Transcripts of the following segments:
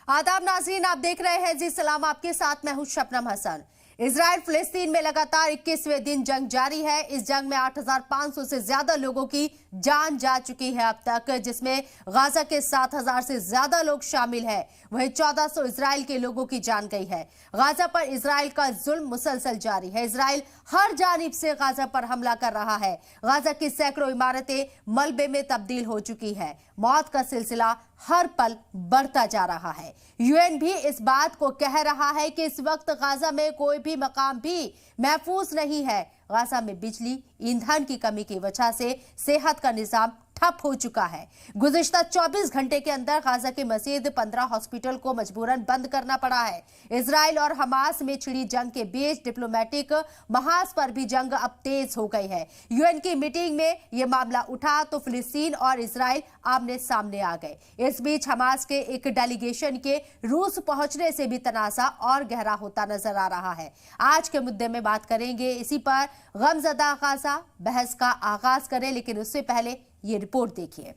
आदाब नाज़रीन, आप देख रहे हैं जी सलाम, आपके साथ मैं हूं शबनम हसन। इजराइल फिलिस्तीन में लगातार 21वें दिन जंग जारी है। इस जंग में 8,500 से ज्यादा लोगों की जान जा चुकी है अब तक, जिसमें गाजा के 7,000 से ज्यादा लोग शामिल हैं। वहीं 1,400 इजराइल के लोगों की जान गई है। गाजा पर इजराइल का जुल्म मुसलसल जारी है। इजराइल हर जानिब से गाजा पर हमला कर रहा है। गाजा की सैकड़ों इमारतें मलबे में तब्दील हो चुकी है। मौत का सिलसिला हर पल बढ़ता जा रहा है। यूएन भी इस बात को कह रहा है कि इस वक्त गाजा में कोई भी मकाम भी महफूज नहीं है। गाजा में बिजली, ईंधन की कमी की वजह से सेहत का निजाम ठप हो चुका है। गुज़िश्ता 24 घंटे के अंदर गाजा के मजीद 15 हॉस्पिटल को मजबूरन बंद करना पड़ा है। इजराइल और हमास में छिड़ी जंग के बीच डिप्लोमेटिक महाज पर भी जंग अब तेज हो गई है। यूएन की मीटिंग में यह मामला उठा तो फिलिस्तीन और इजराइल आमने सामने आ गए। इस बीच हमास के एक डेलीगेशन के रूस पहुंचने से भी तनाज़ा और गहरा होता नजर आ रहा है। आज के मुद्दे में बात करेंगे इसी पर। गमज़दा गाजा बहस का आगाज करें, लेकिन उससे पहले ये रिपोर्ट देखिए।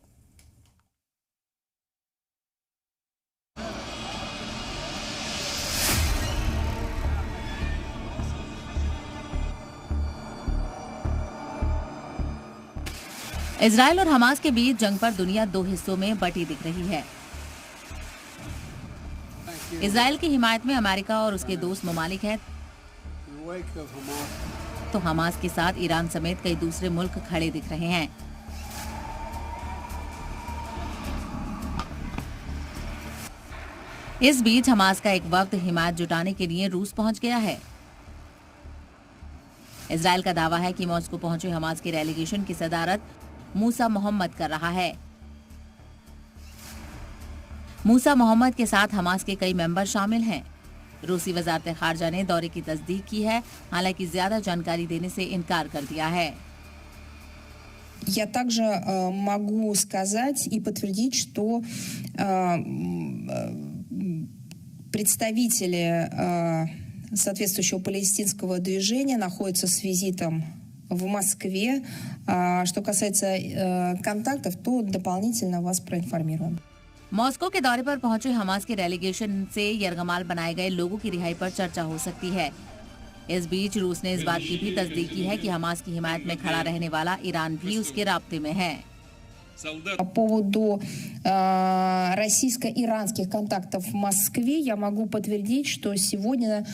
इजराइल और हमास के बीच जंग पर दुनिया दो हिस्सों में बटी दिख रही है। इजराइल की हिमायत में अमेरिका और उसके दोस्त ममालिक हैं, तो हमास के साथ ईरान समेत कई दूसरे मुल्क खड़े दिख रहे हैं। इस बीच हमास का एक वक्त हिमायत जुटाने के लिए रूस पहुंच गया है। इजराइल का दावा है कि मॉस्को पहुंचे हमास के डेलीगेशन की सदारत मूसा मोहम्मद कर रहा है। मूसा मोहम्मद के साथ हमास के कई मेंबर शामिल हैं। रूसी वजारत खारजा ने दौरे की तस्दीक की है, हालांकि ज्यादा जानकारी देने से इनकार कर दिया है। Я также могу сказать и подтвердить, что представители соответствующего палестинского движения находятся с визитом в Москве. Что касается контактов, то дополнительно вас проинформируем. मॉस्को के दौरे पर पहुंचे हमास के डेलीगेशन से यरगमाल बनाए गए लोगों की रिहाई पर चर्चा हो सकती है। इस बीच रूस ने इस बात की भी तस्दीक की है कि हमास की हिमायत में खड़ा रहने वाला ईरान भी उसके राब्ते में है। По поводу российско-иранских контактов в Москве я могу подтвердить, что сегодня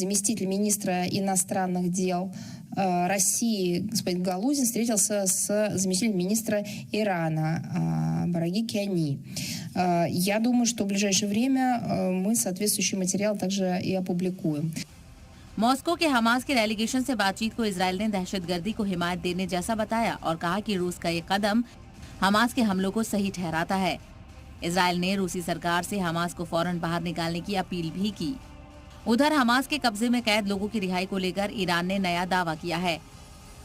заместитель министра иностранных дел России господин Галузин встретился с заместителем министра Ирана Бараги Киани. Я думаю, что в ближайшее время мы соответствующий материал также и опубликуем. मॉस्को के हमास के डेलीगेशन से बातचीत को इजराइल ने दहशतगर्दी को हिमायत देने जैसा बताया और कहा कि रूस का ये कदम हमास के हमलों को सही ठहराता है। इजराइल ने रूसी सरकार से हमास को फौरन बाहर निकालने की अपील भी की। उधर हमास के कब्जे में कैद लोगों की रिहाई को लेकर ईरान ने नया दावा किया है।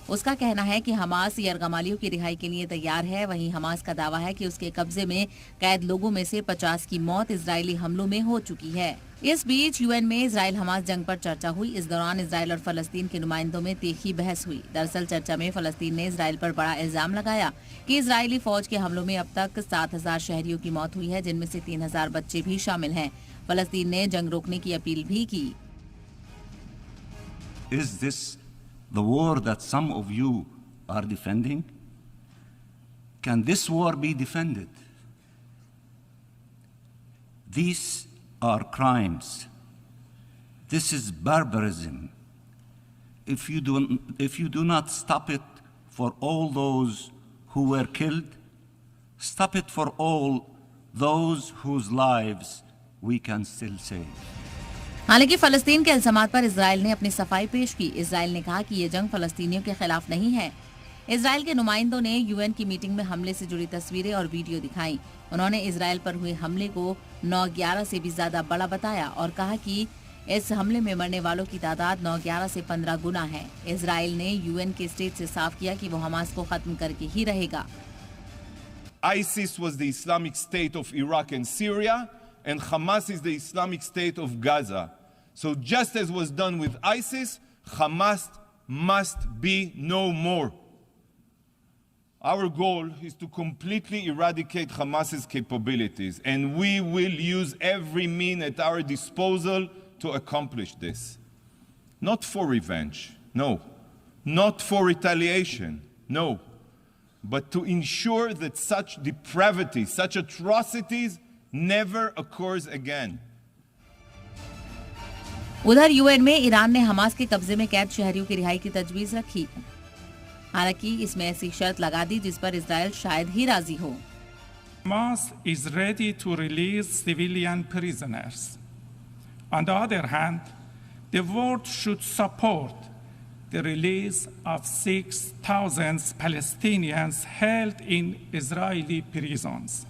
उसका कहना है कि हमास यरगमालियों की रिहाई के लिए तैयार है। वहीं हमास का दावा है कि उसके कब्जे में कैद लोगों में से 50 की मौत इजरायली हमलों में हो चुकी है। इस बीच यूएन में इजराइल हमास जंग पर चर्चा हुई। इस दौरान इजराइल और फलस्तीन के नुमाइंदों में तीखी बहस हुई। दरअसल चर्चा में फलस्तीन ने इजराइल पर बड़ा इल्जाम लगाया कि इजरायली फौज के हमलों में अब तक 7,000 शहरियों की मौत हुई है, जिनमें से 3,000 बच्चे भी शामिल हैं। फलस्तीन ने जंग रोकने की अपील भी की। Is this the war that some of you are defending? Can this war be defended? These are crimes. This is barbarism. If you do not stop it for all those who were killed, stop it for all those whose lives we can still save. हालांकि फलस्तीन के इल्जामात पर Israel ने अपनी सफाई पेश की। Israel ने कहा कि ये जंग फलस्तीनियों के खिलाफ नहीं है। इजराइल के नुमाइंदों ने यूएन की मीटिंग में हमले से जुड़ी तस्वीरें और वीडियो दिखाई। उन्होंने इजराइल पर हुए हमले को 9/11 से भी ज्यादा बड़ा बताया और कहा कि इस हमले में मरने वालों की तादाद 9/11 से 15 गुना है। इजराइल ने यूएन के स्टेट से साफ किया कि वो हमास को खत्म करके ही रहेगा। ISIS was the Islamic State of Iraq and Syria, and Hamas is the Islamic State of Gaza. So just as was done with ISIS, Hamas must be no more. Our goal is to completely eradicate Hamas's capabilities, and we will use every means at our disposal to accomplish this. Not for revenge, no. Not for retaliation, no. But to ensure that such depravity, such atrocities never occurs again. उधर UN में Iran ने Hamas के कब्जे में कैद शहरियों की रिहाई की तजवीज रखी। हालांकि इसमें ऐसी शर्त लगा दी जिस पर इजराइल शायद ही राजी हो। Hamas is ready to release civilian prisoners. On the other hand, the world should support the release of 6,000 Palestinians held in Israeli prisons.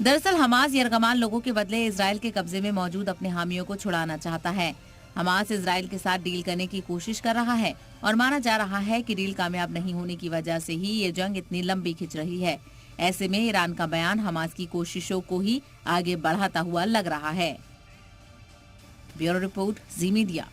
दरअसल हमास यरगमान लोगों के बदले इजराइल के कब्जे में मौजूद अपने हामियों को छुड़ाना चाहता है। हमास इजराइल के साथ डील करने की कोशिश कर रहा है और माना जा रहा है कि डील कामयाब नहीं होने की वजह से ही ये जंग इतनी लंबी खिंच रही है। ऐसे में ईरान का बयान हमास की कोशिशों को ही आगे बढ़ाता हुआ लग रहा है। ब्यूरो रिपोर्ट, जी मीडिया।